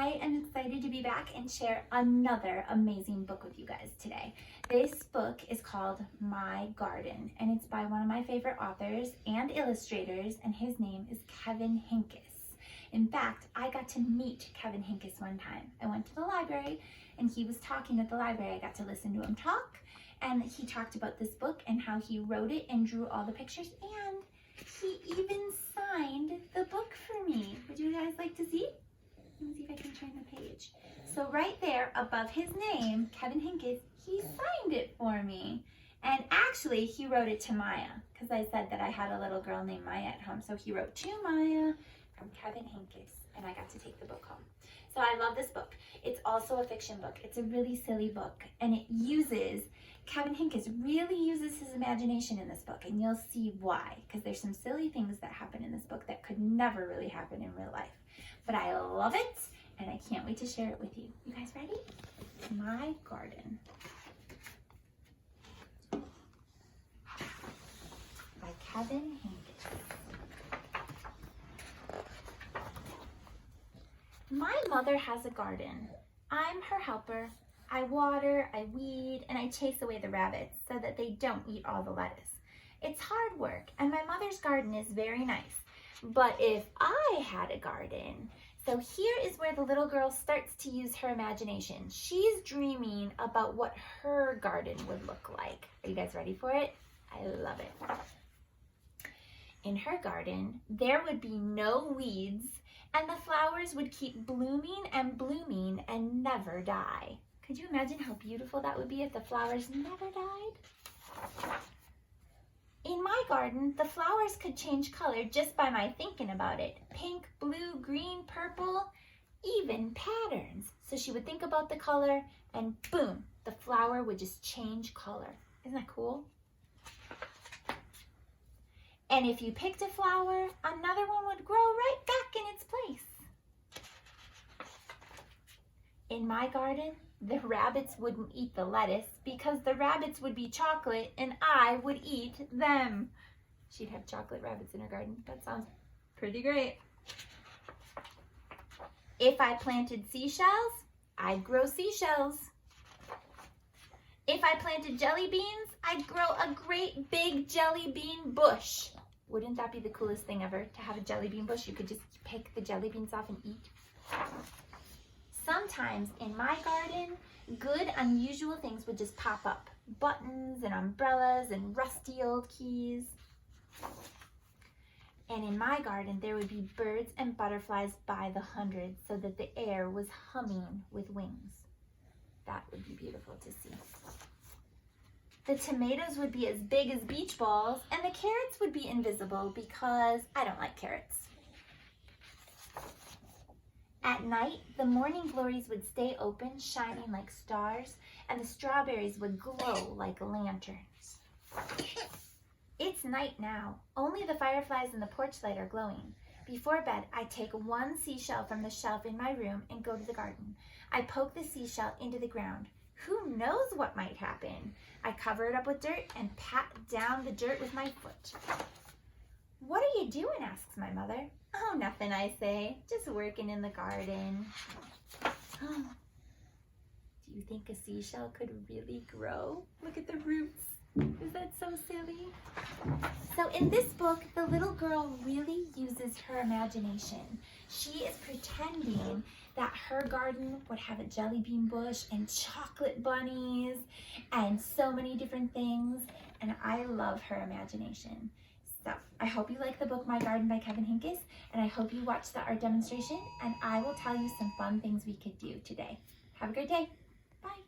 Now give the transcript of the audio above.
I am excited to be back and share another amazing book with you guys today. This book is called My Garden, and it's by one of my favorite authors and illustrators, and his name is Kevin Hinkes. In fact, I got to meet Kevin Hinkes one time. I went to the library and he was talking at the library. I got to listen to him talk, and he talked about this book and how he wrote it and drew all the pictures, and he even signed the book for me. Would you guys like to see? Let me see if I can turn the page. So right there above his name, Kevin Hinkes, he signed it for me. And actually, he wrote it to Maya, because I said that I had a little girl named Maya at home. So he wrote to Maya from Kevin Hinkes, and I got to take the book home. So I love this book. It's also a fiction book. It's a really silly book, and Kevin Hinkes really uses his imagination in this book, and you'll see why, because there's some silly things that happen in this book that could never really happen in real life. But I love it, and I can't wait to share it with you. You guys ready? My Garden by Kevin Hinkes. My mother has a garden. I'm her helper. I water, I weed, and I chase away the rabbits so that they don't eat all the lettuce. It's hard work, and my mother's garden is very nice. But if I had a garden, so here is where the little girl starts to use her imagination. She's dreaming about what her garden would look like. Are you guys ready for it? I love it. In her garden, there would be no weeds, and the flowers would keep blooming and never die. Could you imagine how beautiful that would be if the flowers never died? In my garden, the flowers could change color just by my thinking about it. Pink, blue, green, purple, even patterns. So she would think about the color and boom, the flower would just change color. Isn't that cool? And if you picked a flower, another one would grow right back in its place. In my garden, the rabbits wouldn't eat the lettuce because the rabbits would be chocolate and I would eat them. She'd have chocolate rabbits in her garden. That sounds pretty great. If I planted seashells, I'd grow seashells. If I planted jelly beans, I'd grow a great big jelly bean bush. Wouldn't that be the coolest thing ever, to have a jelly bean bush? You could just pick the jelly beans off and eat. Sometimes in my garden, good, unusual things would just pop up. Buttons and umbrellas and rusty old keys. And in my garden, there would be birds and butterflies by the hundreds so that the air was humming with wings. That would be beautiful to see. The tomatoes would be as big as beach balls, and the carrots would be invisible because I don't like carrots. At night, the morning glories would stay open, shining like stars, and the strawberries would glow like lanterns. It's night now. Only the fireflies in the porch light are glowing. Before bed, I take one seashell from the shelf in my room and go to the garden. I poke the seashell into the ground. Who knows what might happen? I cover it up with dirt and pat down the dirt with my foot. What are you doing? Asks my mother. Oh, nothing, I say. Just working in the garden. Do you think a seashell could really grow? Look at the roots. Is that so silly? So in this book, the little girl really uses her imagination. She is pretending that her garden would have a jelly bean bush and chocolate bunnies and so many different things. And I love her imagination. So I hope you like the book My Garden by Kevin Hinkes, and I hope you watch the art demonstration, and I will tell you some fun things we could do today. Have a great day. Bye.